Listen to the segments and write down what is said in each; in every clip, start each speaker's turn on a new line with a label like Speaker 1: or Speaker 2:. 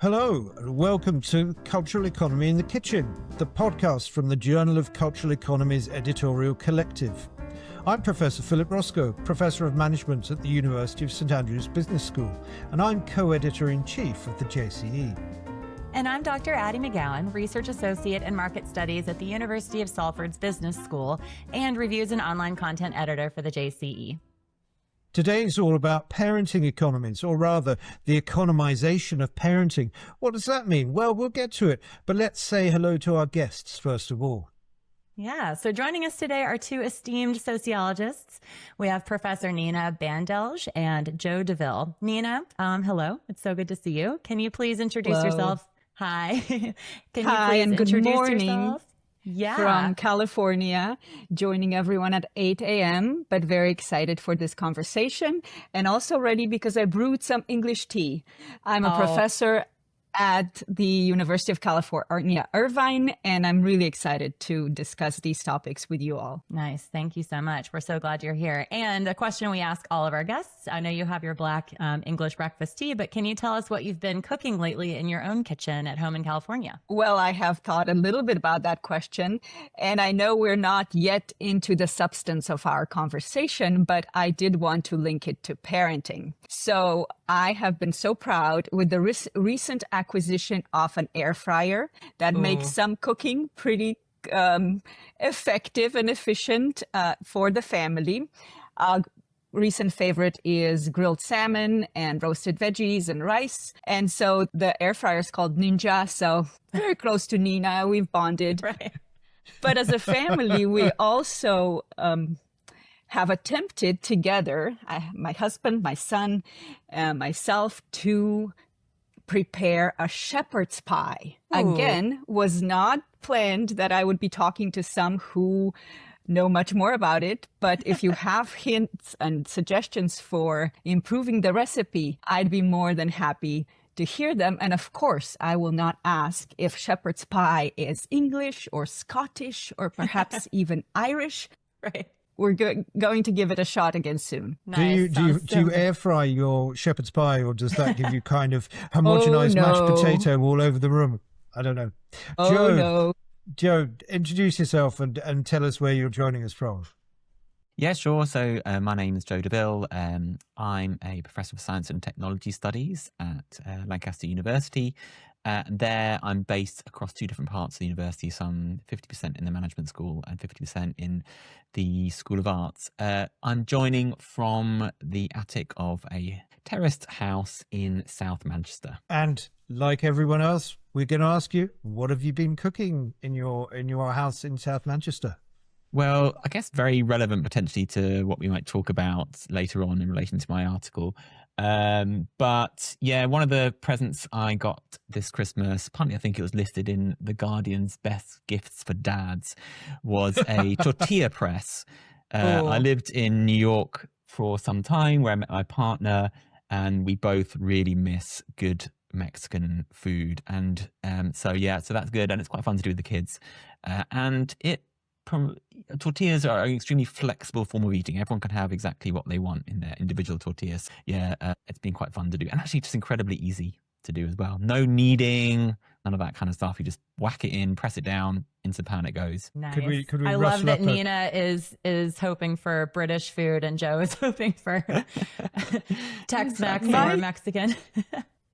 Speaker 1: Hello, and welcome to Cultural Economy in the Kitchen, the podcast from the Journal of Cultural Economies editorial collective. I'm Professor Philip Roscoe, Professor of Management at the University of St Andrews Business School, and I'm co-editor-in-chief of the JCE.
Speaker 2: And I'm Dr. Addie McGowan, Research Associate in Market Studies at the University of Salford's Business School and Reviews and Online Content Editor for the JCE.
Speaker 1: Today is all about parenting economies, or rather, the economization of parenting. What does that mean? Well, we'll get to it, but let's say hello to our guests first of all.
Speaker 2: Yeah, so joining us today are two esteemed sociologists. We have Professor Nina Bandelj and Joe Deville. Nina, hello. It's so good to see you. Can you please introduce yourself? Hi. Can you
Speaker 3: Hi,
Speaker 2: please
Speaker 3: and good
Speaker 2: introduce
Speaker 3: morning.
Speaker 2: yourself? Yeah.
Speaker 3: From California, joining everyone at 8 a.m., but very excited for this conversation and also ready because I brewed some English tea. I'm a professor at the University of California, Irvine, and I'm really excited to discuss these topics with you all.
Speaker 2: Nice. Thank you so much. We're so glad you're here. And a question we ask all of our guests, I know you have your black English breakfast tea, but can you tell us what you've been cooking lately in your own kitchen at home in California?
Speaker 3: Well, I have thought a little bit about that question, and I know we're not yet into the substance of our conversation, but I did want to link it to parenting. So I have been so proud with the recent acquisition of an air fryer that makes some cooking pretty effective and efficient for the family. Recent favorite is grilled salmon and roasted veggies and rice. And so the air fryer is called Ninja. So very close to Nina. We've bonded.
Speaker 2: Right.
Speaker 3: But as a family, we also have attempted together, my husband, my son, myself, to prepare a shepherd's pie.
Speaker 2: Ooh.
Speaker 3: Again, was not planned that I would be talking to some who know much more about it. But if you have hints and suggestions for improving the recipe, I'd be more than happy to hear them. And of course, I will not ask if shepherd's pie is English or Scottish or perhaps even Irish.
Speaker 2: Right.
Speaker 3: We're going to give it a shot again soon.
Speaker 2: Nice.
Speaker 1: Do you air fry your shepherd's pie, or does that give you kind of homogenized mashed potato all over the room? I don't know. Joe, introduce yourself and tell us where you're joining us from.
Speaker 4: Yeah, sure. So my name is Joe Deville. I'm a professor of science and technology studies at Lancaster University. There, I'm based across two different parts of the university, some 50% in the management school and 50% in the School of Arts. I'm joining from the attic of a terraced house in South Manchester.
Speaker 1: And like everyone else, we're going to ask you, what have you been cooking in your house in South Manchester?
Speaker 4: Well, I guess very relevant potentially to what we might talk about later on in relation to my article. But yeah, one of the presents I got this Christmas, partly I think it was listed in The Guardian's best gifts for dads, was a tortilla press. I lived in New York for some time where I met my partner, and we both really miss good Mexican food. And so that's good. And it's quite fun to do with the kids. Tortillas are an extremely flexible form of eating. Everyone can have exactly what they want in their individual tortillas. It's been quite fun to do, and actually just incredibly easy to do as well. No kneading, none of that kind of stuff. You just whack it in, press it down, into the pan it goes.
Speaker 2: Nice.
Speaker 1: Could we
Speaker 2: I love that Nina is hoping for British food and Joe is hoping for Tex-Mex or Mexican.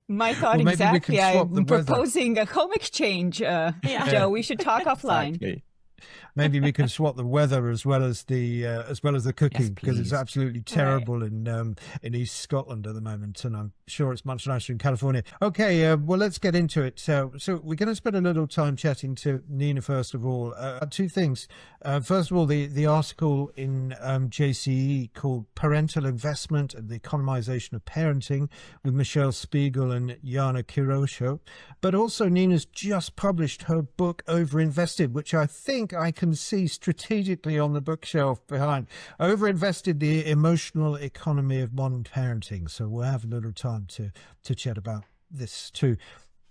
Speaker 3: My thought exactly. I'm proposing a home exchange, Joe. We should talk offline.
Speaker 4: Exactly.
Speaker 1: Maybe we can swap the weather as well as the cooking,
Speaker 4: Yes,
Speaker 1: because it's absolutely terrible in East Scotland at the moment, and I'm sure it's much nicer in California. Okay, well, let's get into it. So we're going to spend a little time chatting to Nina first of all. Two things. First of all, the article in JCE called "Parental Investment and the Economization of Parenting" with Michelle Spiegel and Jana Kirosho. But also, Nina's just published her book "Overinvested," which I think I can see strategically on the bookshelf behind. Overinvested, the emotional economy of modern parenting. So we'll have a little time to chat about this too.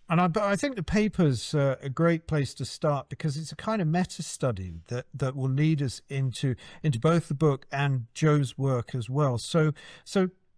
Speaker 1: And I think the paper's a great place to start, because it's a kind of meta study that will lead us into both the book and Joe's work as well. So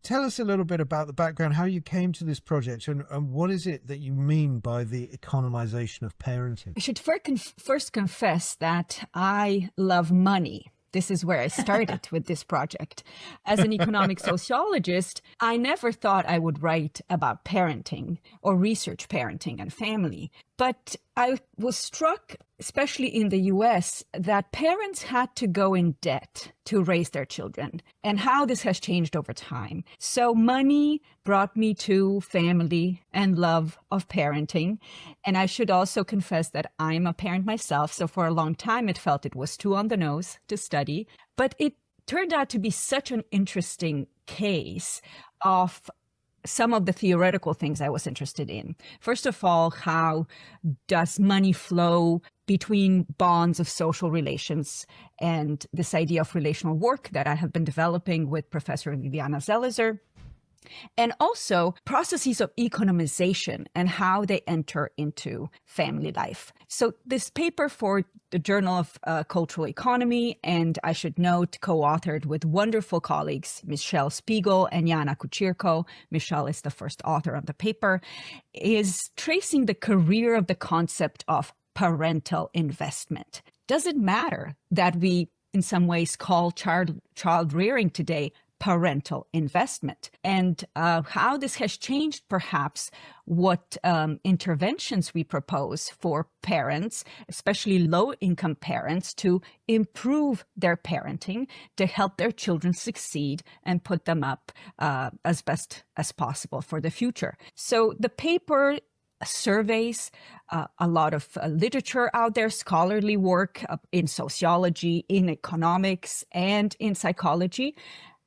Speaker 1: tell us a little bit about the background, how you came to this project, and what is it that you mean by the economization of parenting?
Speaker 3: I should first confess that I love money. This is where I started with this project. As an economic sociologist, I never thought I would write about parenting or research parenting and family. But I was struck, especially in the US, that parents had to go in debt to raise their children and how this has changed over time. So money brought me to family and love of parenting. And I should also confess that I'm a parent myself. So for a long time, it felt it was too on the nose to study. But it turned out to be such an interesting case of some of the theoretical things I was interested in. First of all, how does money flow between bonds of social relations, and this idea of relational work that I have been developing with Professor Viviana Zelizer, and also processes of economization and how they enter into family life. So this paper for the Journal of Cultural Economy, and I should note, co-authored with wonderful colleagues, Michelle Spiegel and Jana Kuchirko. Michelle is the first author of the paper, is tracing the career of the concept of parental investment. Does it matter that we, in some ways, call child rearing today parental investment, and how this has changed perhaps what interventions we propose for parents, especially low-income parents, to improve their parenting, to help their children succeed and put them up as best as possible for the future. So the paper surveys a lot of literature out there, scholarly work in sociology, in economics, and in psychology,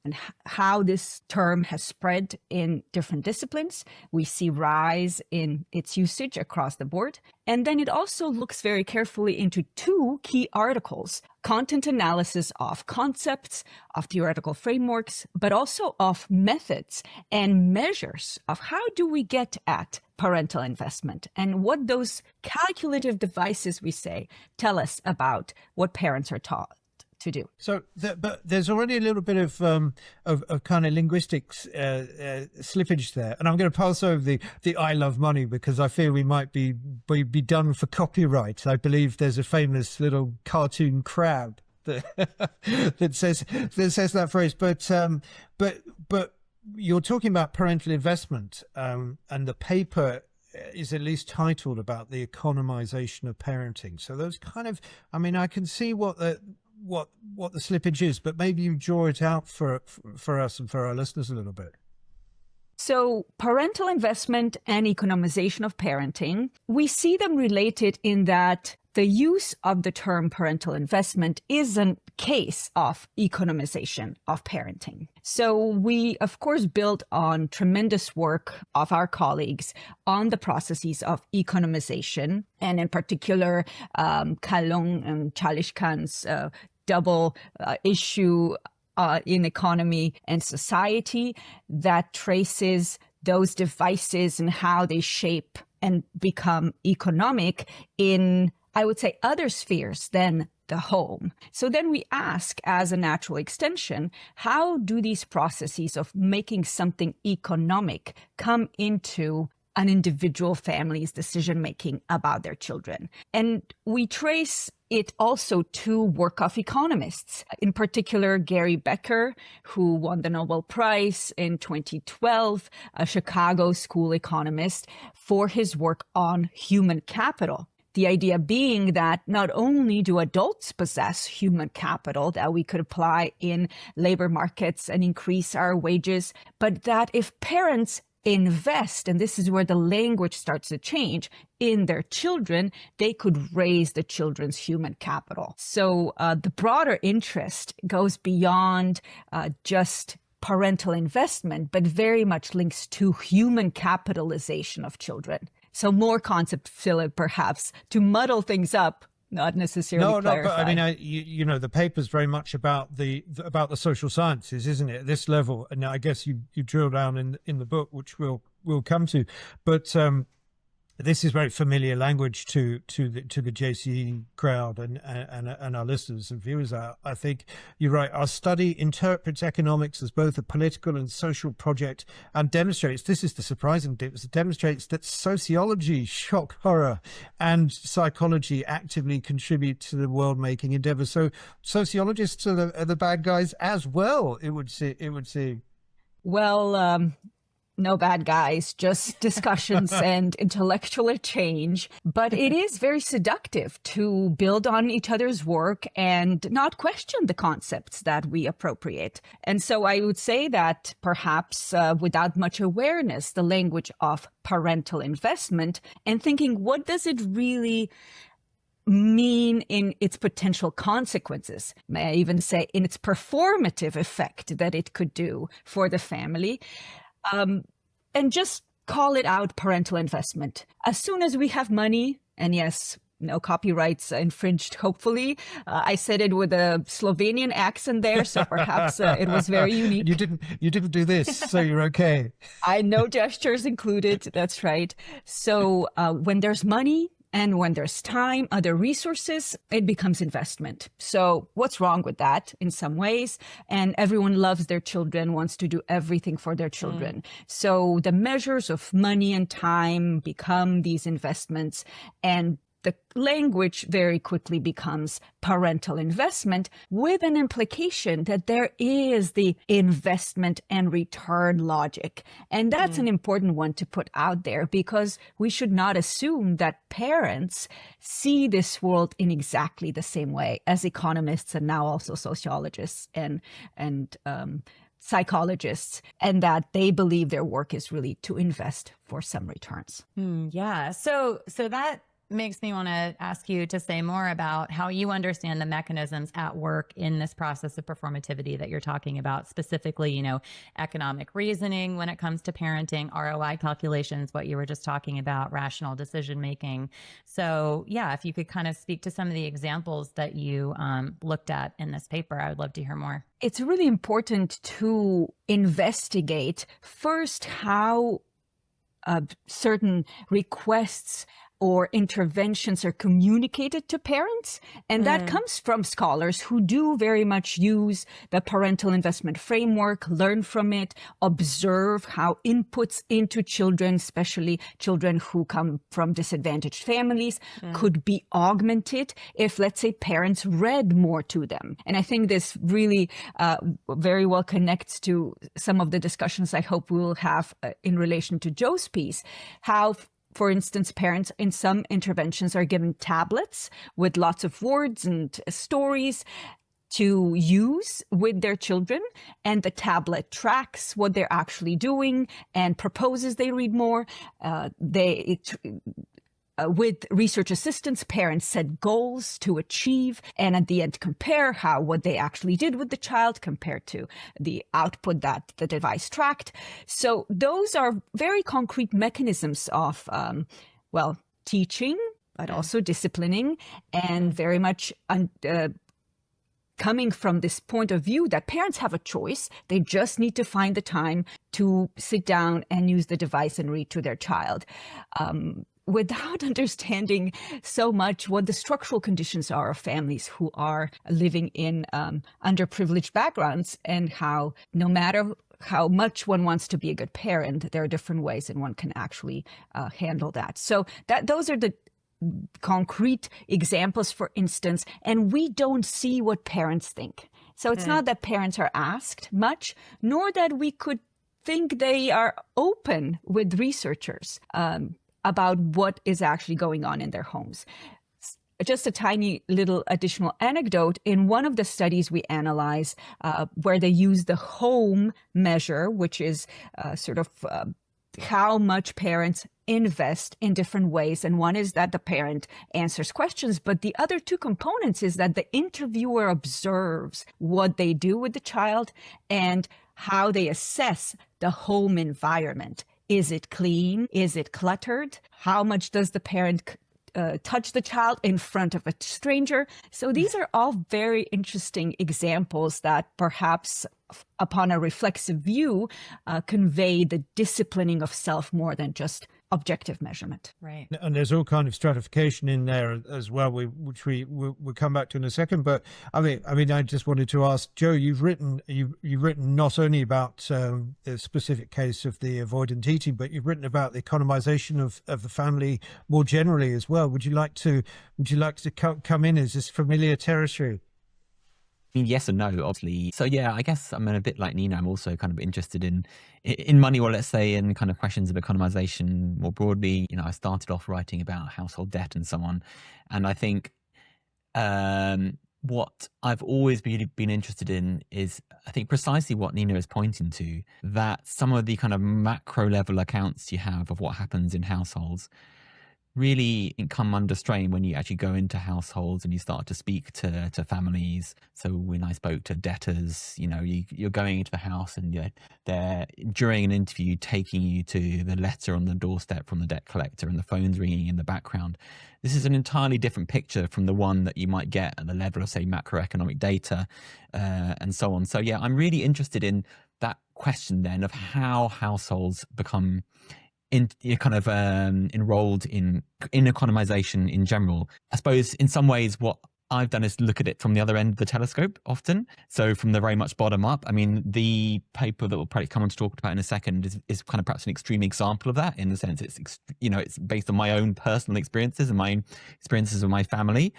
Speaker 3: and how this term has spread in different disciplines. We see rise in its usage across the board. And then it also looks very carefully into two key articles: content analysis of concepts, of theoretical frameworks, but also of methods and measures of how do we get at parental investment and what those calculative devices, we say, tell us about what parents are taught to do.
Speaker 1: So, but there's already a little bit of kind of linguistics slippage there, and I'm going to pass over the "I love money" because I fear we might be done for copyright. I believe there's a famous little cartoon crab that that says that phrase. But you're talking about parental investment, and the paper is at least titled about the economization of parenting. So those kind of, I mean, I can see what the slippage is, but maybe you draw it out for us and for our listeners a little bit.
Speaker 3: So parental investment and economization of parenting, we see them related in that the use of the term parental investment is a case of economization of parenting. So we, of course, build on tremendous work of our colleagues on the processes of economization, and in particular, Kalong and Chalishkan's double issue in economy and society that traces those devices and how they shape and become economic in, I would say, other spheres than the home. So then we ask, as a natural extension, how do these processes of making something economic come into an individual family's decision-making about their children? And we trace it also to work of economists, in particular Gary Becker, who won the Nobel Prize in 2012, a Chicago school economist, for his work on human capital. The idea being that not only do adults possess human capital that we could apply in labor markets and increase our wages, but that if parents invest, and this is where the language starts to change, in their children, they could raise the children's human capital. So the broader interest goes beyond just parental investment, but very much links to human capitalization of children. So more concept, Philip, perhaps, to muddle things up, not necessarily clarify.
Speaker 1: No, but I mean, you know, the paper's very much about the social sciences, isn't it? At this level, and I guess you drill down in the book, which we'll come to. But This is very familiar language to the JCE crowd and our listeners and viewers. I think you're right. Our study interprets economics as both a political and social project and demonstrates, this is the surprising bit, demonstrates that sociology, shock, horror, and psychology actively contribute to the world-making endeavor. So sociologists are the bad guys as well, it would seem.
Speaker 3: Well, no bad guys, just discussions and intellectual exchange. But it is very seductive to build on each other's work and not question the concepts that we appropriate. And so I would say that perhaps without much awareness, the language of parental investment and thinking, what does it really mean in its potential consequences? May I even say in its performative effect that it could do for the family? And just call it out parental investment. As soon as we have money, and yes, no copyrights infringed, hopefully. I said it with a Slovenian accent there, so perhaps it was very unique.
Speaker 1: You didn't do this, so you're okay.
Speaker 3: I know gestures included, that's right. So when there's money, and when there's time, other resources, it becomes investment. So what's wrong with that in some ways? And everyone loves their children, wants to do everything for their children. So the measures of money and time become these investments, and the language very quickly becomes parental investment, with an implication that there is the investment and return logic. And that's an important one to put out there, because we should not assume that parents see this world in exactly the same way as economists and now also sociologists and psychologists, and that they believe their work is really to invest for some returns.
Speaker 2: Yeah. So that makes me want to ask you to say more about how you understand the mechanisms at work in this process of performativity that you're talking about, specifically, economic reasoning when it comes to parenting, ROI calculations, what you were just talking about, rational decision making. So yeah, if you could kind of speak to some of the examples that you looked at in this paper, I would love to hear more.
Speaker 3: It's really important to investigate first how certain requests or interventions are communicated to parents. And that comes from scholars who do very much use the parental investment framework, learn from it, observe how inputs into children, especially children who come from disadvantaged families, could be augmented if, let's say, parents read more to them. And I think this really very well connects to some of the discussions I hope we will have in relation to Joe's piece, how, for instance, parents in some interventions are given tablets with lots of words and stories to use with their children, and the tablet tracks what they're actually doing and proposes they read more. With research assistants, parents set goals to achieve, and at the end compare what they actually did with the child compared to the output that the device tracked. So those are very concrete mechanisms of, teaching, but also disciplining, and very much coming from this point of view that parents have a choice. They just need to find the time to sit down and use the device and read to their child. Without understanding so much what the structural conditions are of families who are living in underprivileged backgrounds, and how no matter how much one wants to be a good parent, there are different ways and one can actually handle that. So those are the concrete examples, for instance, and we don't see what parents think. So it's not that parents are asked much, nor that we could think they are open with researchers about what is actually going on in their homes. Just a tiny little additional anecdote. In one of the studies we analyze, where they use the home measure, which is how much parents invest in different ways. And one is that the parent answers questions, but the other two components is that the interviewer observes what they do with the child and how they assess the home environment. Is it clean? Is it cluttered? How much does the parent touch the child in front of a stranger? So these are all very interesting examples that perhaps upon a reflexive view convey the disciplining of self more than just objective measurement.
Speaker 2: Right.
Speaker 1: And there's all kind of stratification in there as well, which we'll come back to in a second. But I mean, I just wanted to ask Joe. You've written not only about the specific case of the avoidant eating, but you've written about the economization of the family more generally as well. Would you like to come in? Is this familiar territory?
Speaker 4: I mean, yes and no, obviously. So yeah, I guess I'm a bit like Nina. I'm also kind of interested in money, or let's say in kind of questions of economization more broadly. You know, I started off writing about household debt and so on, and I think what I've always been interested in is, I think, precisely what Nina is pointing to, that some of the kind of macro level accounts you have of what happens in households really come under strain when you actually go into households and you start to speak to families. So when I spoke to debtors, you know, you're going into the house and they're during an interview taking you to the letter on the doorstep from the debt collector and the phone's ringing in the background. This is an entirely different picture from the one that you might get at the level of, say, macroeconomic data and so on. So yeah, I'm really interested in that question then of how households become enrolled in economization in general. I suppose in some ways what I've done is look at it from the other end of the telescope often. So from the very much bottom up. I mean, the paper that we'll probably come on to talk about in a second is kind of perhaps an extreme example of that, in the sense it's based on my own personal experiences and my experiences with my family.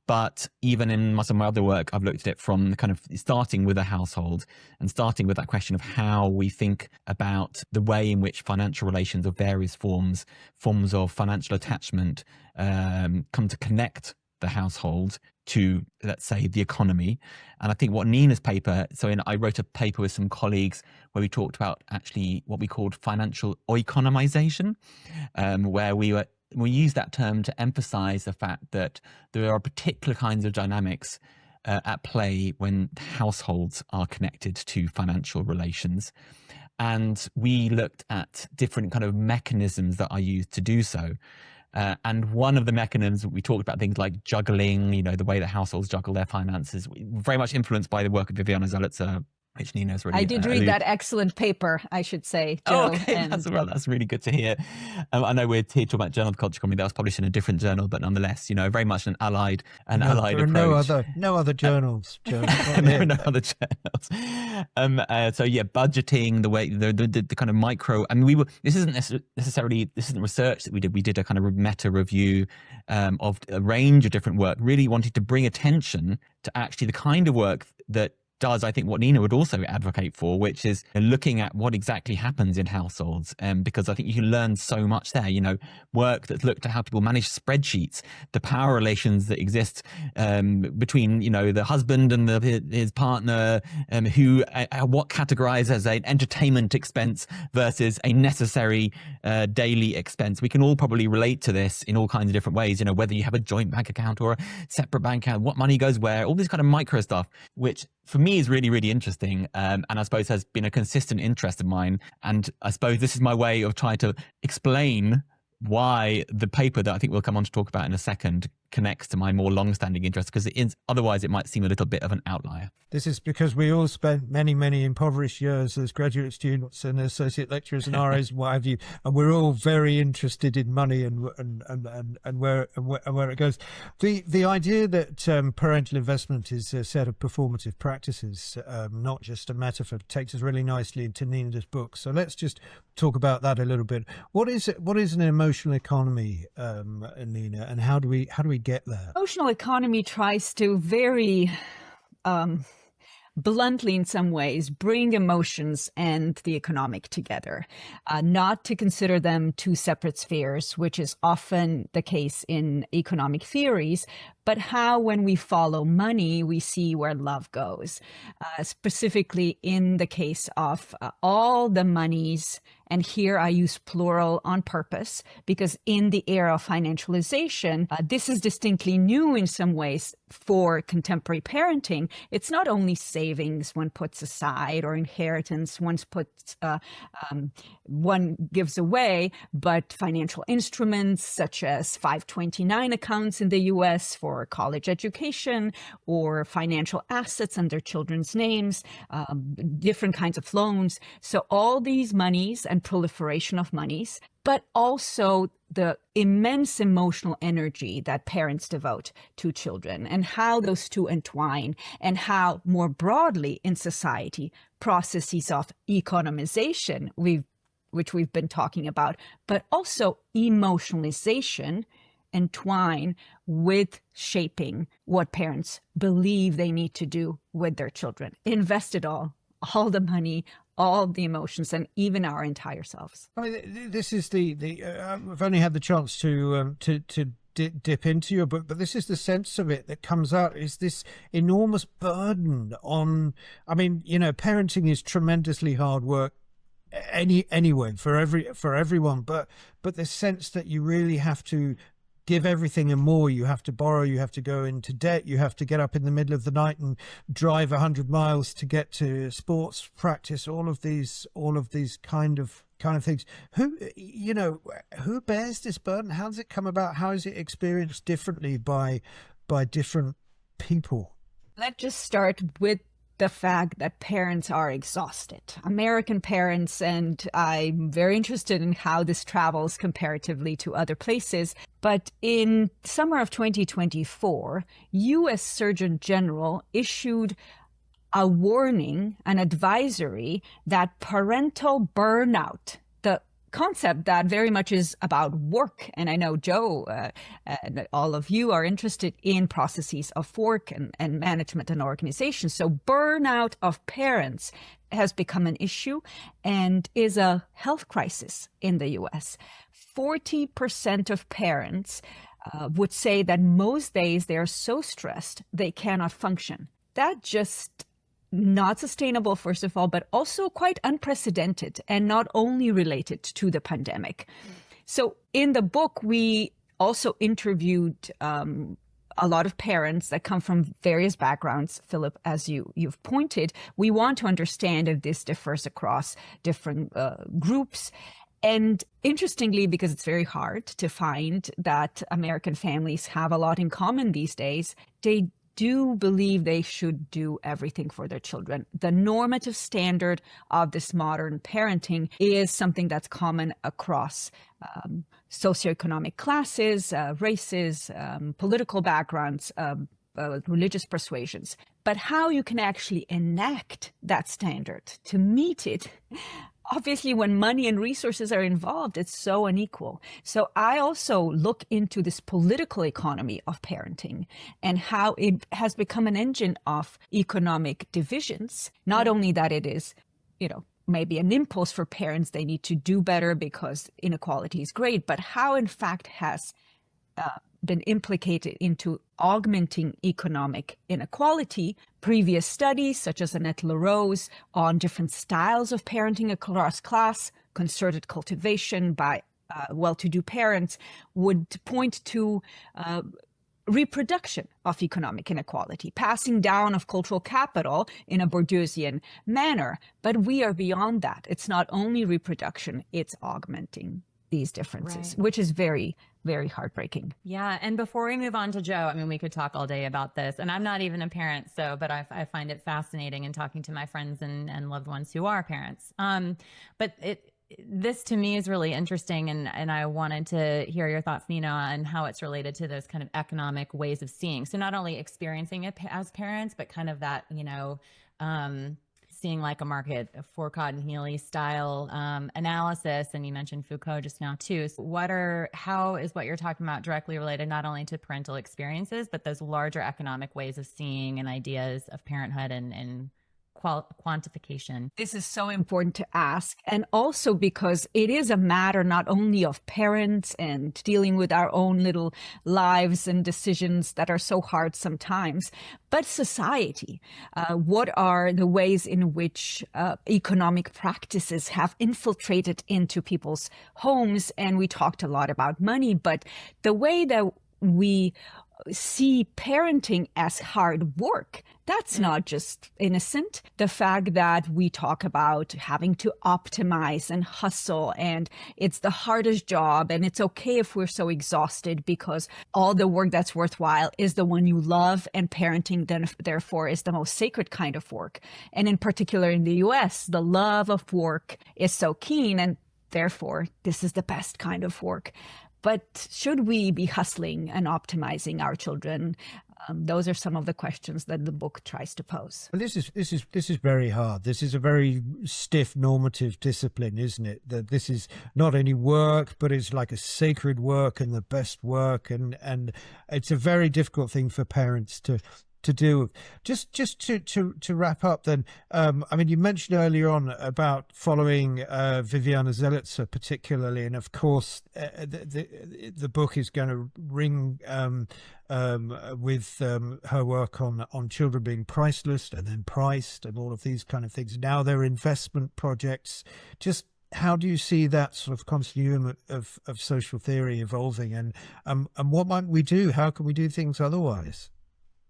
Speaker 4: But even in some of my other work, I've looked at it from kind of starting with a household and starting with that question of how we think about the way in which financial relations of various forms of financial attachment come to connect the household to, let's say, the economy. And I think what Nina's paper, I wrote a paper with some colleagues where we talked about actually what we called financial oikonomization, where we use that term to emphasize the fact that there are particular kinds of dynamics at play when households are connected to financial relations. And we looked at different kind of mechanisms that are used to do so. And one of the mechanisms, we talked about things like juggling, you know, the way that households juggle their finances, very much influenced by the work of Viviana Zalitzer, which Nina's really...
Speaker 3: I did read that excellent paper, I should say, Joe.
Speaker 4: Oh, okay. That's really good to hear. I know we're here talking about Journal of Culture Economy. That was published in a different journal, but nonetheless, you know, very much an allied approach.
Speaker 1: No other journals, Joe.
Speaker 4: No other journals. So yeah, budgeting, the way the kind of micro. I mean, this isn't research that we did. We did a kind of meta review of a range of different work, really wanting to bring attention to actually the kind of work that does, I think, what Nina would also advocate for, which is looking at what exactly happens in households, because I think you can learn so much there. You know, work that's looked at how people manage spreadsheets, the power relations that exist between, you know, the husband and his partner, what categorized as an entertainment expense versus a necessary daily expense. We can all probably relate to this in all kinds of different ways. You know, whether you have a joint bank account or a separate bank account, what money goes where, all this kind of micro stuff, which for me is really, really interesting, and I suppose has been a consistent interest of mine. And I suppose this is my way of trying to explain why the paper that I think we'll come on to talk about in a second connects to my more long-standing interest, because otherwise it might seem a little bit of an outlier.
Speaker 1: This is because we all spent many, many impoverished years as graduate students and associate lecturers and RAs and what have you, and we're all very interested in money and where it goes. The idea that parental investment is a set of performative practices, not just a metaphor, takes us really nicely into Nina's book. So let's just talk about that a little bit. What is an emotional economy, Nina, and how do we get there?
Speaker 3: Emotional economy tries to very bluntly, in some ways, bring emotions and the economic together, not to consider them two separate spheres, which is often the case in economic theories, but how when we follow money, we see where love goes. Specifically in the case of all the monies, and here I use plural on purpose, because in the era of financialization, this is distinctly new in some ways for contemporary parenting. It's not only savings one puts aside or inheritance one gives away, but financial instruments such as 529 accounts in the US for college education, or financial assets under children's names, different kinds of loans. So all these monies and and proliferation of monies, but also the immense emotional energy that parents devote to children and how those two entwine, and how more broadly in society, processes of economization, which we've been talking about, but also emotionalization entwine with shaping what parents believe they need to do with their children. Invest it all the money, all the emotions, and even our entire selves.
Speaker 1: I mean, this is I've only had the chance to dip into your book, but this is the sense of it that comes out, is this enormous burden on, I mean, parenting is tremendously hard work anyway for everyone, but the sense that you really have to give everything and more. You have to borrow, you have to go into debt, you have to get up in the middle of the night and drive 100 miles to get to sports practice, all of these kind of things. Who bears this burden? How does it come about? How is it experienced differently by different people?
Speaker 3: Let's just start with the fact that parents are exhausted. American parents, and I'm very interested in how this travels comparatively to other places, but in summer of 2024, U.S. Surgeon General issued a warning, an advisory that parental burnout, the concept that very much is about work. And I know Joe and all of you are interested in processes of work and management and organization. So burnout of parents has become an issue and is a health crisis in the US. 40% of parents would say that most days they are so stressed they cannot function. That just not sustainable, first of all, but also quite unprecedented and not only related to the pandemic. So in the book, we also interviewed a lot of parents that come from various backgrounds. Philip, as you've pointed, we want to understand if this differs across different groups. And interestingly, because it's very hard to find that American families have a lot in common these days, they do believe they should do everything for their children. The normative standard of this modern parenting is something that's common across socioeconomic classes, races, political backgrounds, religious persuasions. But how you can actually enact that standard to meet it, obviously, when money and resources are involved, it's so unequal. So I also look into this political economy of parenting and how it has become an engine of economic divisions. Not only that it is, maybe an impulse for parents, they need to do better because inequality is great, but how in fact has been implicated into augmenting economic inequality. Previous studies, such as Annette LaRose, on different styles of parenting across class, concerted cultivation by well-to-do parents, would point to reproduction of economic inequality, passing down of cultural capital in a Bourdieusian manner. But we are beyond that. It's not only reproduction, it's augmenting these differences, which is very, very heartbreaking.
Speaker 2: Yeah. And before we move on to Joe, I mean, we could talk all day about this, and I'm not even a parent, but I find it fascinating in talking to my friends and loved ones who are parents. But this to me is really interesting. And I wanted to hear your thoughts, Nina, on how it's related to those kind of economic ways of seeing. So not only experiencing it as parents, but kind of that, seeing like a market Fourcade and Healy style analysis. And you mentioned Foucault just now too. So how is what you're talking about directly related not only to parental experiences, but those larger economic ways of seeing and ideas of parenthood and quantification?
Speaker 3: This is so important to ask. And also because it is a matter not only of parents and dealing with our own little lives and decisions that are so hard sometimes, but society. What are the ways in which economic practices have infiltrated into people's homes? And we talked a lot about money, but the way that we see parenting as hard work, that's not just innocent. The fact that we talk about having to optimize and hustle, and it's the hardest job, and it's okay if we're so exhausted because all the work that's worthwhile is the one you love, and parenting then therefore is the most sacred kind of work. And in particular in the US, the love of work is so keen, and Therefore, this is the best kind of work. But should we be hustling and optimizing our children? Those are some of the questions that the book tries to pose.
Speaker 1: Well, this is very hard. This is a very stiff normative discipline, isn't it? That this is not only work, but it's like a sacred work and the best work, and it's a very difficult thing for parents to do. Just to wrap up then, I mean, you mentioned earlier on about following Viviana Zelitzer particularly, and of course the book is going to ring with her work on children being priceless and then priced and all of these kind of things. Now they're investment projects. Just how do you see that sort of continuum of social theory evolving, and what might we do? How can we do things otherwise?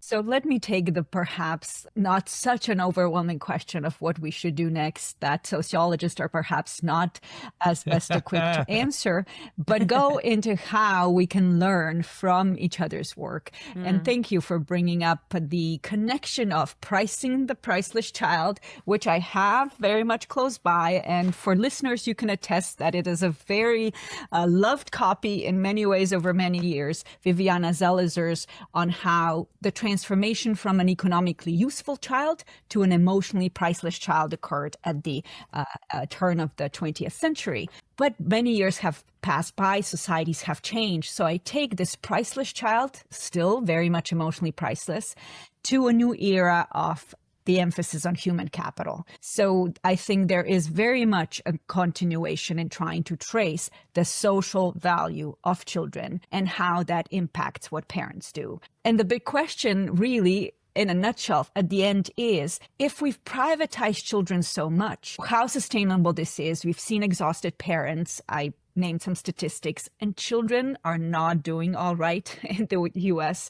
Speaker 3: So let me take the perhaps not such an overwhelming question of what we should do next that sociologists are perhaps not as best equipped to answer, but go into how we can learn from each other's work. And thank you for bringing up the connection of pricing the priceless child, which I have very much close by. And for listeners, you can attest that it is a very loved copy in many ways over many years, Viviana Zelitzer's on how the transformation from an economically useful child to an emotionally priceless child occurred at the turn of the 20th century. But many years have passed by, societies have changed. So I take this priceless child, still very much emotionally priceless, to a new era of the emphasis on human capital. So I think there is very much a continuation in trying to trace the social value of children and how that impacts what parents do. And the big question really, in a nutshell, at the end is, if we've privatized children so much, how sustainable this is. We've seen exhausted parents. I named some statistics, and children are not doing all right in the US,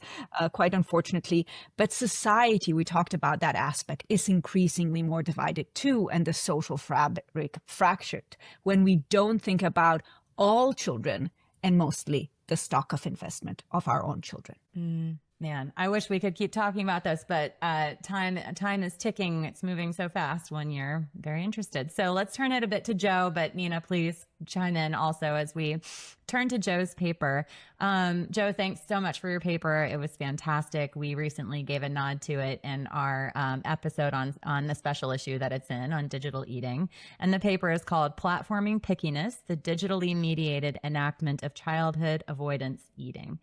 Speaker 3: quite unfortunately. But society, we talked about that aspect, is increasingly more divided too, and the social fabric fractured when we don't think about all children and mostly the stock of investment of our own children.
Speaker 2: Man, I wish we could keep talking about this, but time is ticking. It's moving so fast when you're very interested. So let's turn it a bit to Joe, but Nina, please chime in also as we turn to Joe's paper. Joe, thanks so much for your paper. It was fantastic. We recently gave a nod to it in our episode on the special issue that it's in on digital eating. And the paper is called Platforming Pickiness, the Digitally Mediated Enactment of Childhood Avoidance Eating.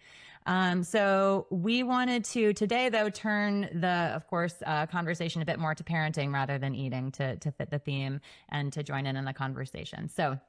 Speaker 2: So we wanted to today, though, turn the, of course, conversation a bit more to parenting rather than eating to fit the theme and to join in the conversation. So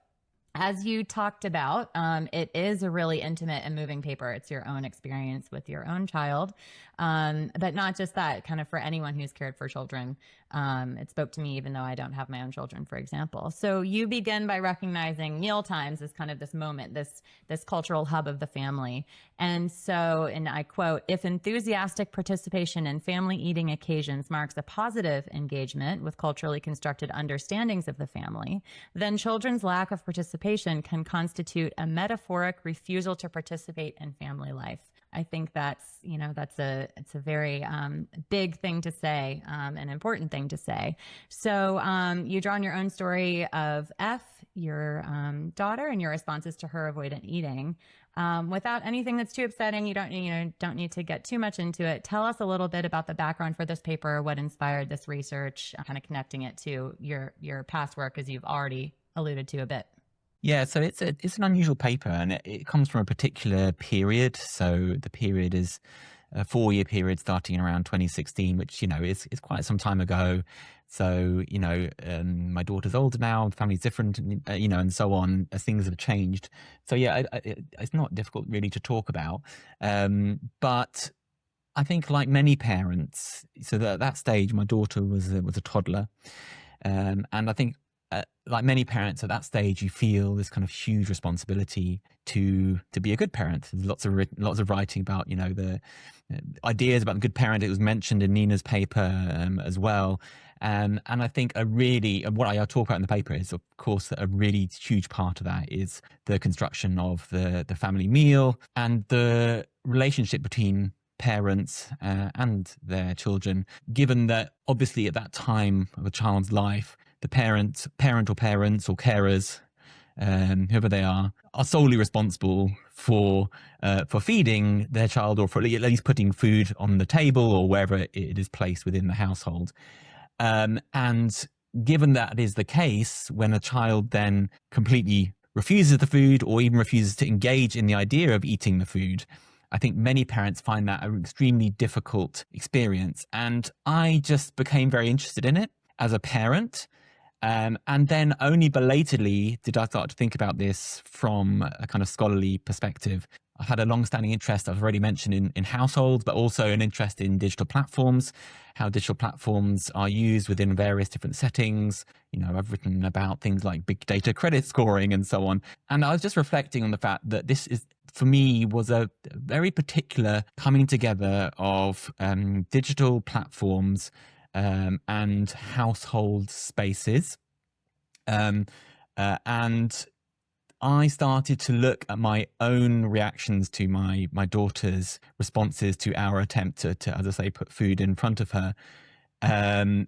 Speaker 2: as you talked about, it is a really intimate and moving paper. It's your own experience with your own child. But not just that, kind of for anyone who's cared for children. It spoke to me even though I don't have my own children, for example. So you begin by recognizing mealtimes as kind of this moment, this cultural hub of the family. And so, and I quote, "If enthusiastic participation in family eating occasions marks a positive engagement with culturally constructed understandings of the family, then children's lack of participation can constitute a metaphoric refusal to participate in family life." I think that's it's a very big thing to say, an important thing to say. So you draw on your own story of F, your daughter, and your responses to her avoidant eating. Without anything that's too upsetting, you don't need to get too much into it. Tell us a little bit about the background for this paper, what inspired this research, kind of connecting it to your past work, as you've already alluded to a bit.
Speaker 4: Yeah, so it's an unusual paper, and it comes from a particular period. So the period is a 4-year period starting around 2016, which is quite some time ago. So my daughter's older now, the family's different, and so on, as things have changed. So yeah, it's not difficult really to talk about, but I think like many parents, so at that stage, my daughter was a toddler, and I think. Like many parents at that stage, you feel this kind of huge responsibility to be a good parent. There's lots of writing about the ideas about the good parent. It was mentioned in Nina's paper as well, and I think what I talk about in the paper is, of course, a really huge part of that is the construction of the family meal and the relationship between parents and their children. Given that obviously at that time of a child's life, the parental parents or carers whoever they are solely responsible for feeding their child, or for at least putting food on the table or wherever it is placed within the household. And given that is the case, when a child then completely refuses the food or even refuses to engage in the idea of eating the food, I think many parents find that an extremely difficult experience. And I just became very interested in it as a parent. And then only belatedly did I start to think about this from a kind of scholarly perspective. I've had a long-standing interest, I've already mentioned, in households, but also an interest in digital platforms, how digital platforms are used within various different settings. I've written about things like big data credit scoring and so on. And I was just reflecting on the fact that this is, for me, was a very particular coming together of digital platforms and household spaces. And I started to look at my own reactions to my daughter's responses to our attempt to, as I say, put food in front of her. And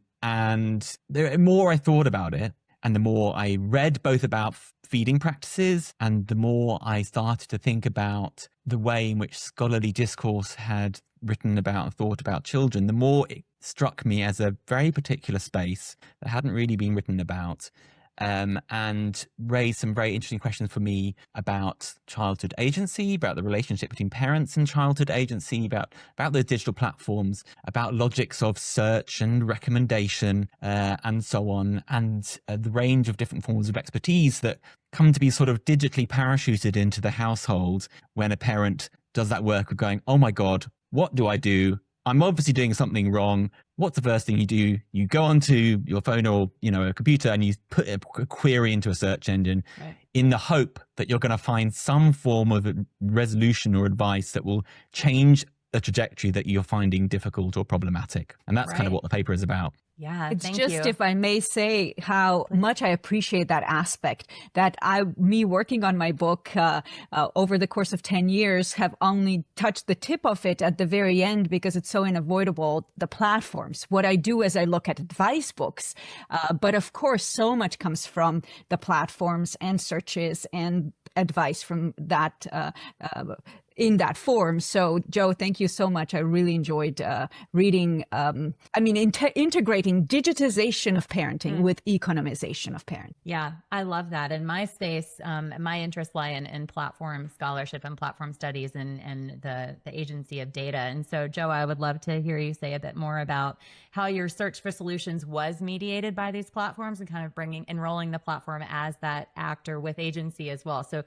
Speaker 4: the more I thought about it, and the more I read both about feeding practices, and the more I started to think about the way in which scholarly discourse had written about and thought about children, the more it struck me as a very particular space that hadn't really been written about. And raised some very interesting questions for me about childhood agency, about the relationship between parents and childhood agency, about the digital platforms, about logics of search and recommendation, and so on, and the range of different forms of expertise that come to be sort of digitally parachuted into the household when a parent does that work of going, oh my God, what do I do? I'm obviously doing something wrong. What's the first thing you do? You go onto your phone or, a computer, and you put a query into a search engine, right, in the hope that you're going to find some form of resolution or advice that will change the trajectory that you're finding difficult or problematic. And that's kind of what the paper is about.
Speaker 2: Yeah,
Speaker 3: it's just, if I may say, how much I appreciate that aspect, that me working on my book over the course of 10 years have only touched the tip of it at the very end, because it's so unavoidable, the platforms. What I do is I look at advice books, but of course, so much comes from the platforms and searches and advice from that in that form. So, Joe, thank you so much. I really enjoyed reading, integrating digitization of parenting with economization of parenting.
Speaker 2: Yeah, I love that. In my space, my interests lie in platform scholarship and platform studies and the agency of data. And so, Joe, I would love to hear you say a bit more about how your search for solutions was mediated by these platforms, and kind of enrolling the platform as that actor with agency as well. So,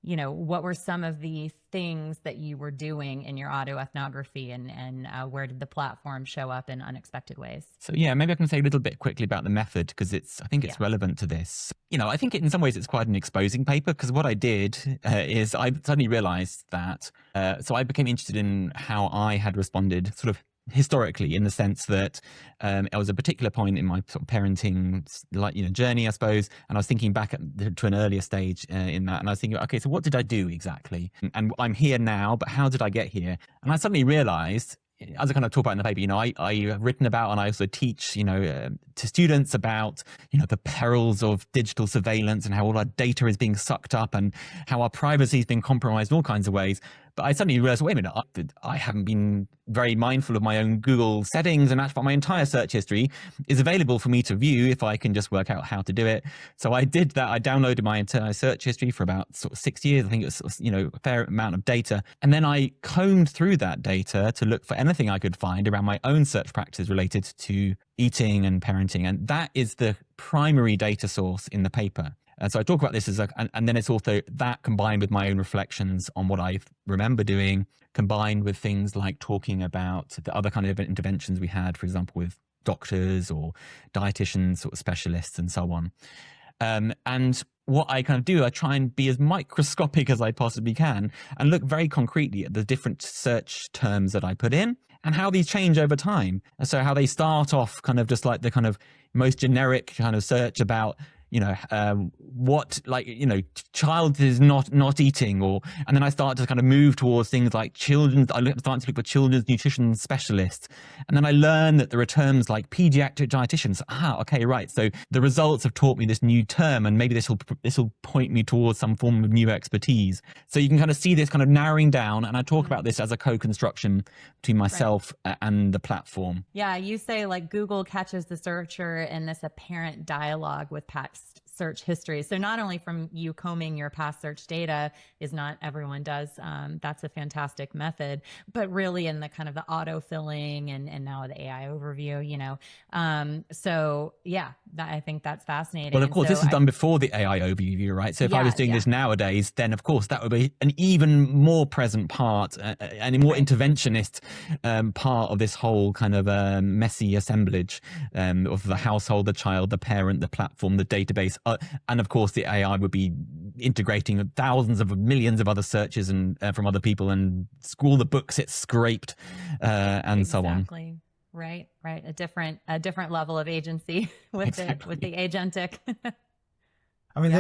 Speaker 2: what were some of the things that you were doing in your autoethnography, and where did the platform show up in unexpected ways?
Speaker 4: So, maybe I can say a little bit quickly about the method, because I think it's relevant to this. I think in some ways it's quite an exposing paper, because what I did is I suddenly realized that, so I became interested in how I had responded sort of historically, in the sense that it was a particular point in my sort of parenting journey, I suppose, and I was thinking back to an earlier stage in that, and I was thinking, okay, so what did I do exactly? And I'm here now, but how did I get here? And I suddenly realized, as I kind of talk about in the paper, I have written about, and I also teach, to students about, the perils of digital surveillance and how all our data is being sucked up and how our privacy is being compromised in all kinds of ways. But I suddenly realized, wait a minute, I haven't been very mindful of my own Google settings, and actually my entire search history is available for me to view if I can just work out how to do it. So I did that. I downloaded my entire search history for about sort of 6 years. I think it was, a fair amount of data. And then I combed through that data to look for anything I could find around my own search practices related to eating and parenting. And that is the primary data source in the paper. So I talk about this and then it's also that combined with my own reflections on what I remember doing, combined with things like talking about the other kind of interventions we had, for example, with doctors or dietitians or specialists and so on. And what I kind of do, I try and be as microscopic as I possibly can and look very concretely at the different search terms that I put in and how these change over time. So how they start off kind of just like the kind of most generic kind of search about, what, like, child is not eating, and then I start to kind of move towards things like children's. I start to look for children's nutrition specialists, and then I learn that there are terms like pediatric dietitians. Okay, right. So the results have taught me this new term, and maybe this will point me towards some form of new expertise. So you can kind of see this kind of narrowing down, and I talk about this as a co-construction between myself and the platform.
Speaker 2: Yeah, you say like Google catches the searcher in this apparent dialogue with past search history. So not only from you combing your past search data, is not everyone does. That's a fantastic method, but really in the kind of the auto-filling and now the AI overview, so yeah, I think that's fascinating.
Speaker 4: Well, of course, this is done before the AI overview, right? So if I was doing this nowadays, then of course that would be an even more present part and a more interventionist part of this whole kind of messy assemblage of the household, the child, the parent, the platform, the database. And of course, the AI would be integrating thousands of millions of other searches and from other people and all the books it's scraped and so on.
Speaker 2: Exactly. Right. A different level of agency with the agentic.
Speaker 1: I mean,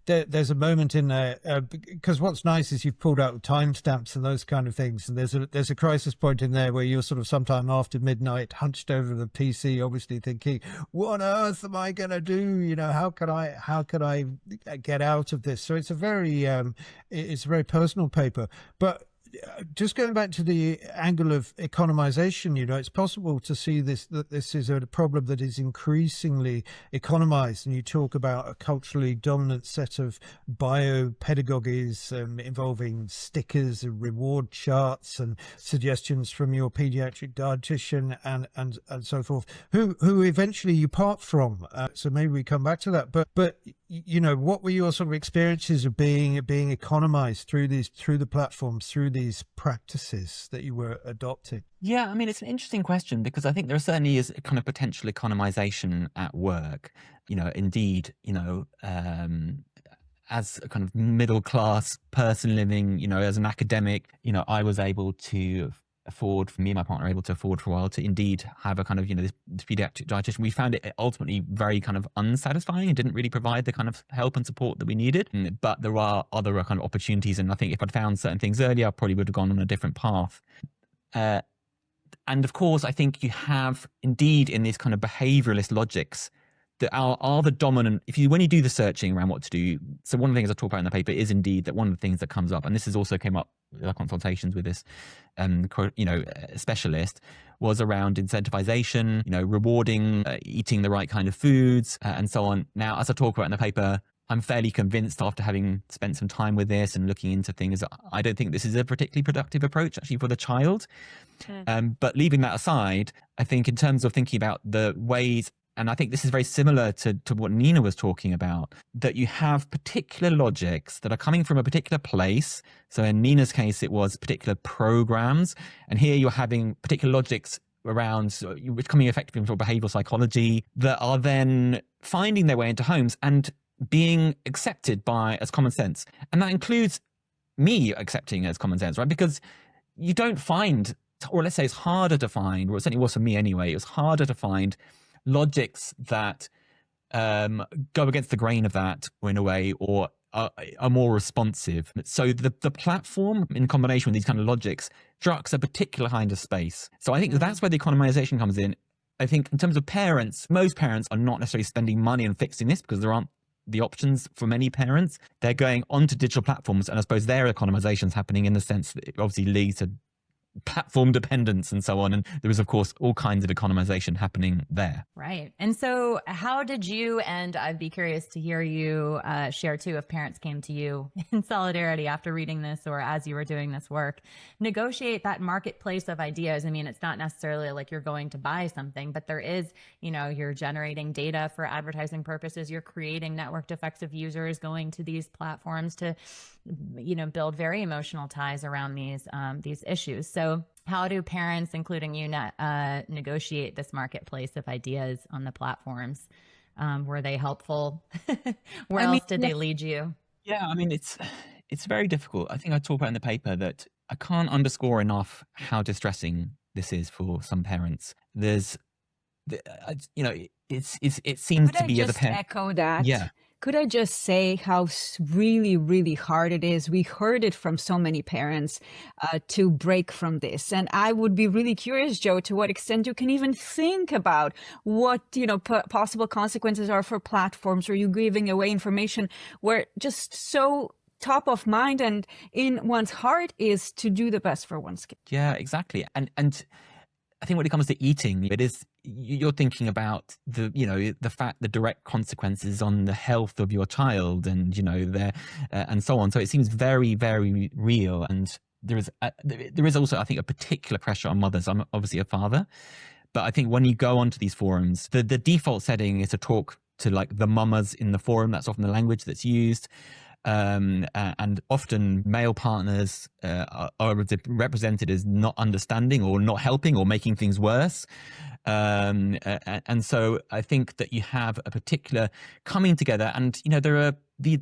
Speaker 1: there's a moment in there because what's nice is you've pulled out timestamps and those kind of things, and there's a crisis point in there where you're sort of sometime after midnight, hunched over the PC, obviously thinking, "What on earth am I going to do? How could I get out of this?" So it's a very personal paper, but. Just going back to the angle of economization, it's possible to see that this is a problem that is increasingly economized. And you talk about a culturally dominant set of biopedagogies involving stickers and reward charts and suggestions from your pediatric dietitian and so forth, who eventually you part from. So maybe we come back to that. But what were your sort of experiences of being economized through the platforms, through these practices that you were adopting?
Speaker 4: Yeah, I mean, it's an interesting question because I think there certainly is a kind of potential economization at work. Indeed, as a kind of middle class person living, as an academic, I was able to afford, for me and my partner, able to afford for a while to indeed have a kind of, this pediatric dietitian. We found it ultimately very kind of unsatisfying and didn't really provide the kind of help and support that we needed. But there are other kind of opportunities. And I think if I'd found certain things earlier, I probably would have gone on a different path. And of course, I think you have indeed in these kind of behavioralist logics that are the dominant, when you do the searching around what to do. So one of the things I talk about in the paper is indeed that one of the things that comes up, and this has also came up in our consultations with this, specialist, was around incentivization, rewarding, eating the right kind of foods and so on. Now, as I talk about in the paper, I'm fairly convinced after having spent some time with this and looking into things, I don't think this is a particularly productive approach actually for the child. But leaving that aside, I think in terms of thinking about the ways, and I think this is very similar to what Nina was talking about, that you have particular logics that are coming from a particular place. So in Nina's case, it was particular programs. And here you're having particular logics around which coming effectively from behavioral psychology that are then finding their way into homes and being accepted as common sense. And that includes me accepting as common sense, right? Because you don't find, or let's say it's harder to find, or it certainly was for me anyway, it was harder to find logics that go against the grain of that, or in a way, or are more responsive. So the platform, in combination with these kind of logics, structs a particular kind of space. So I think that's where the economization comes in. I think in terms of parents, most parents are not necessarily spending money on fixing this because there aren't the options for many parents. They're going onto digital platforms, and I suppose their economization is happening in the sense that it obviously leads to platform dependence and so on. And there is, of course, all kinds of economization happening there.
Speaker 2: Right. And so how did you, and I'd be curious to hear you share too, if parents came to you in solidarity after reading this or as you were doing this work, negotiate that marketplace of ideas. I mean, it's not necessarily like you're going to buy something, but there is, you're generating data for advertising purposes. You're creating networked effects of users going to these platforms to, build very emotional ties around these issues. So how do parents, including you, negotiate this marketplace of ideas on the platforms? Were they helpful? Where else did they lead you?
Speaker 4: Yeah, I mean, it's very difficult. I think I talk about in the paper that I can't underscore enough how distressing this is for some parents. There's you know, it seems
Speaker 3: Could
Speaker 4: to
Speaker 3: I
Speaker 4: be as a
Speaker 3: just
Speaker 4: parent.
Speaker 3: echo that?
Speaker 4: Yeah.
Speaker 3: Could I just say how really, really hard it is? We heard it from so many parents to break from this. And I would be really curious, Joe, to what extent you can even think about what, possible consequences are for platforms, or you giving away information where just so top of mind and in one's heart is to do the best for one's kid.
Speaker 4: Yeah, exactly. And I think when it comes to eating, you're thinking about the direct consequences on the health of your child, and and so on. So it seems very, very real. And there is also, I think, a particular pressure on mothers. I'm obviously a father, but I think when you go onto these forums, the default setting is to talk to like the mamas in the forum. That's often the language that's used. And often male partners are represented as not understanding or not helping or making things worse. And so I think that you have a particular coming together, and there are the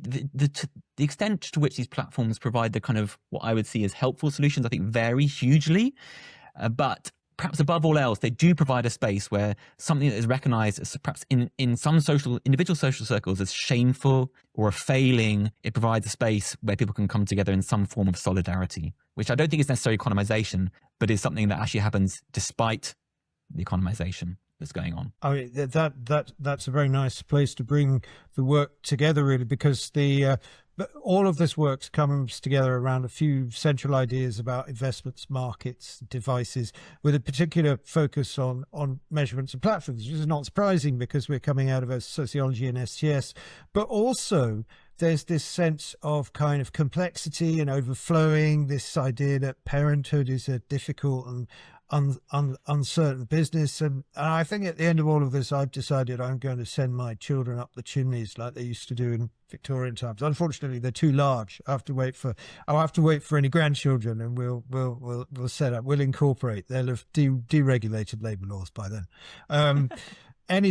Speaker 4: extent to which these platforms provide the kind of what I would see as helpful solutions, I think, vary hugely, but perhaps above all else, they do provide a space where something that is recognized as perhaps in some individual social circles as shameful or a failing, it provides a space where people can come together in some form of solidarity, which I don't think is necessarily economization, but is something that actually happens despite the economization that's going on.
Speaker 1: I mean, that's a very nice place to bring the work together, really, because all of this work comes together around a few central ideas about investments, markets, devices, with a particular focus on measurements and platforms, which is not surprising because we're coming out of a sociology and STS, but also there's this sense of kind of complexity and overflowing, this idea that parenthood is a difficult and uncertain business. And I think at the end of all of this, I've decided I'm going to send my children up the chimneys like they used to do in Victorian times. Unfortunately, they're too large. I'll have to wait for any grandchildren, and we'll set up. We'll incorporate. They'll have deregulated labour laws by then.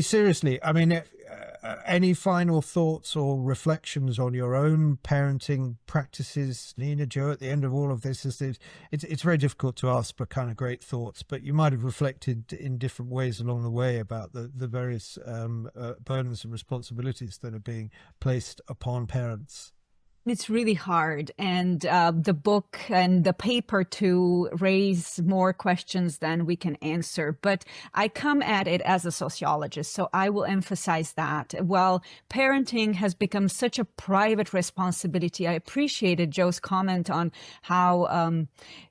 Speaker 1: Seriously, I mean, any final thoughts or reflections on your own parenting practices, Nina, Joe, at the end of all of this? It's very difficult to ask for kind of great thoughts, but you might have reflected in different ways along the way about the various burdens and responsibilities that are being placed upon parents.
Speaker 3: It's really hard. And the book and the paper to raise more questions than we can answer. But I come at it as a sociologist, so I will emphasize that. While parenting has become such a private responsibility, I appreciated Joe's comment on how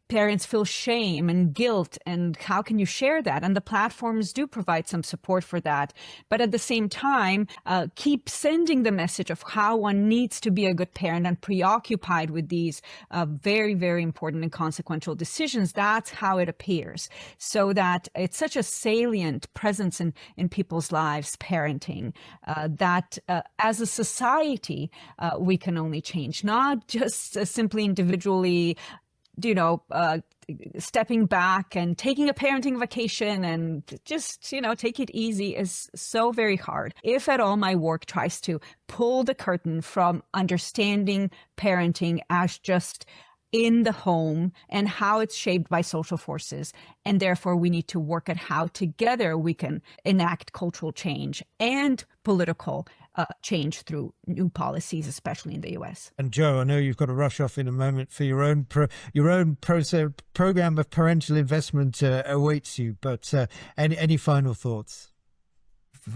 Speaker 3: parents feel shame and guilt, and how can you share that? And the platforms do provide some support for that. But at the same time, keep sending the message of how one needs to be a good parent and preoccupied with these very, very important and consequential decisions. That's how it appears. So that it's such a salient presence in people's lives, parenting, that as a society, we can only change, not just simply individually, stepping back and taking a parenting vacation and just, take it easy is so very hard. If at all my work tries to pull the curtain from understanding parenting as just in the home and how it's shaped by social forces, and therefore we need to work at how together we can enact cultural change and political change through new policies, especially in the U.S.
Speaker 1: And Joe, I know you've got to rush off in a moment for your own program of parental investment awaits you. But any final thoughts?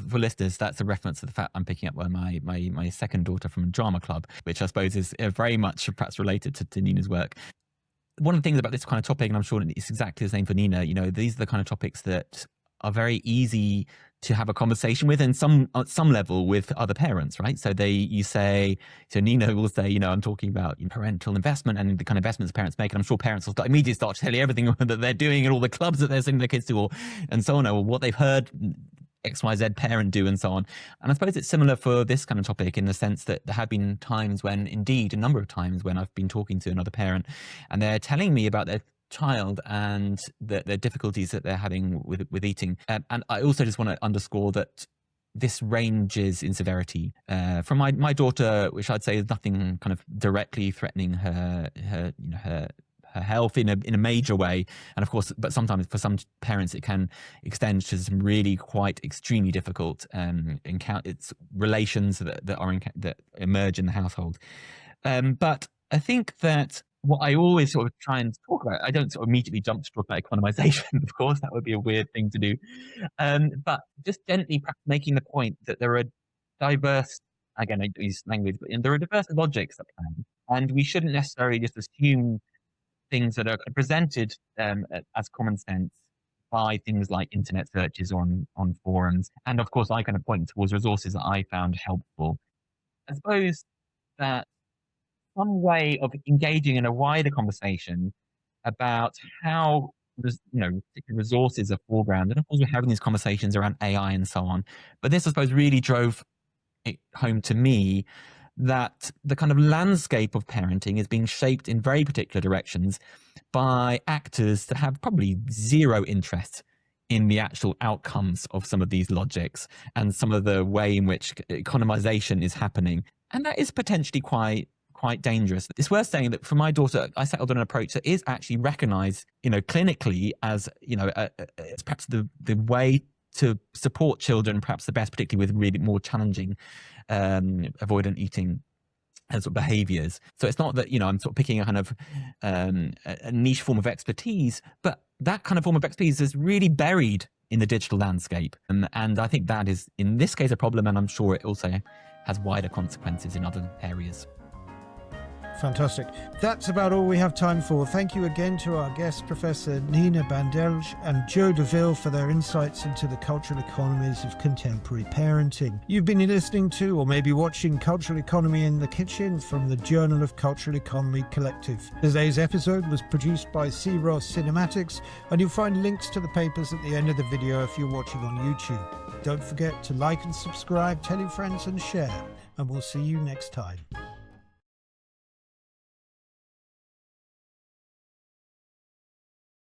Speaker 4: For listeners, that's a reference to the fact I'm picking up my second daughter from a drama club, which I suppose is very much perhaps related to Nina's work. One of the things about this kind of topic, and I'm sure it's exactly the same for Nina, these are the kind of topics that are very easy to have a conversation with, and at some level with other parents, right? So Nina will say, I'm talking about parental investment and the kind of investments parents make, and I'm sure parents will immediately start to tell you everything that they're doing and all the clubs that they're sending their kids to, and so on, or what they've heard XYZ parent do, and so on. And I suppose it's similar for this kind of topic in the sense that there have been times when, indeed, a number of times when I've been talking to another parent and they're telling me about their child and the difficulties that they're having with eating. And I also just want to underscore that this ranges in severity. From my daughter, which I'd say is nothing kind of directly threatening her health in a major way. And of course, but sometimes for some parents, it can extend to some really quite extremely difficult it's relations that emerge in the household. But I think that what I always sort of try and talk about, I don't sort of immediately jump to talk about economization, of course, that would be a weird thing to do. But just gently making the point that there are diverse, again, I use language, but there are diverse logics at play. And we shouldn't necessarily just assume things that are presented as common sense by things like internet searches on forums. And of course, I kind of point towards resources that I found helpful. I suppose that some way of engaging in a wider conversation about how particular resources are foreground. And of course, we're having these conversations around AI and so on. But this, I suppose, really drove it home to me that the kind of landscape of parenting is being shaped in very particular directions by actors that have probably zero interest in the actual outcomes of some of these logics and some of the way in which economization is happening. And that is potentially quite dangerous. It's worth saying that for my daughter, I settled on an approach that is actually recognized, clinically as, it's perhaps the way to support children, perhaps the best, particularly with really more challenging avoidant eating sort of behaviors. So it's not that, I'm sort of picking a kind of a niche form of expertise, but that kind of form of expertise is really buried in the digital landscape. And I think that is, in this case, a problem. And I'm sure it also has wider consequences in other areas.
Speaker 1: Fantastic. That's about all we have time for. Thank you again to our guests, Professor Nina Bandelj and Joe Deville, for their insights into the cultural economies of contemporary parenting. You've been listening to, or maybe watching, Cultural Economy in the Kitchen from the Journal of Cultural Economy Collective. Today's episode was produced by C-Ross Cinematics, and you'll find links to the papers at the end of the video if you're watching on YouTube. Don't forget to like and subscribe, tell your friends and share, and we'll see you next time.